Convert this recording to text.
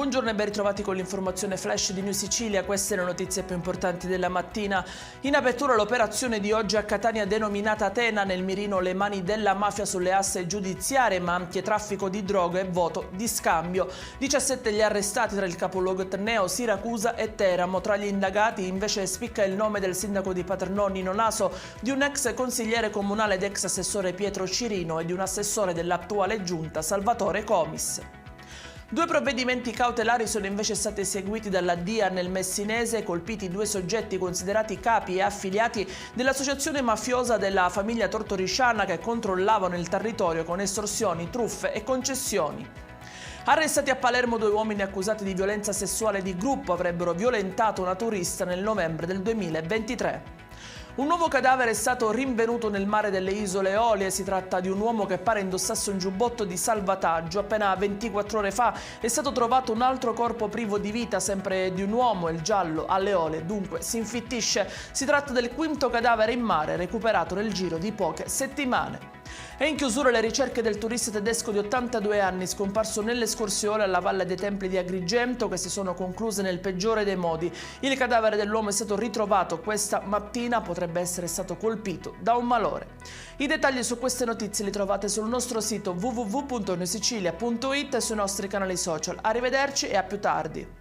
Buongiorno e ben ritrovati con l'informazione flash di New Sicilia. Queste le notizie più importanti della mattina. In apertura l'operazione di oggi a Catania denominata Atena, nel mirino le mani della mafia sulle asse giudiziarie, ma anche traffico di droga e voto di scambio. 17 gli arrestati tra il capoluogo etneo, Siracusa e Teramo. Tra gli indagati invece spicca il nome del sindaco di Paternò Nino Naso, di un ex consigliere comunale ed ex assessore Pietro Cirino e di un assessore dell'attuale giunta Salvatore Comis. 2 provvedimenti cautelari sono invece stati eseguiti dalla DIA nel Messinese, colpiti 2 soggetti considerati capi e affiliati dell'associazione mafiosa della famiglia Tortoriciana che controllavano il territorio con estorsioni, truffe e concessioni. Arrestati a Palermo 2 uomini accusati di violenza sessuale di gruppo, avrebbero violentato una turista nel novembre del 2023. Un nuovo cadavere è stato rinvenuto nel mare delle Isole Eolie. Si tratta di un uomo che pare indossasse un giubbotto di salvataggio. Appena 24 ore fa è stato trovato un altro corpo privo di vita, sempre di un uomo, il giallo alle Eolie. Dunque si infittisce. Si tratta del 5° cadavere in mare recuperato nel giro di poche settimane. E in chiusura le ricerche del turista tedesco di 82 anni scomparso nelle scorsione alla Valle dei Templi di Agrigento, che si sono concluse nel peggiore dei modi. Il cadavere dell'uomo è stato ritrovato questa mattina, potrebbe essere stato colpito da un malore. I dettagli su queste notizie li trovate sul nostro sito www.newsicilia.it e sui nostri canali social. Arrivederci e a più tardi.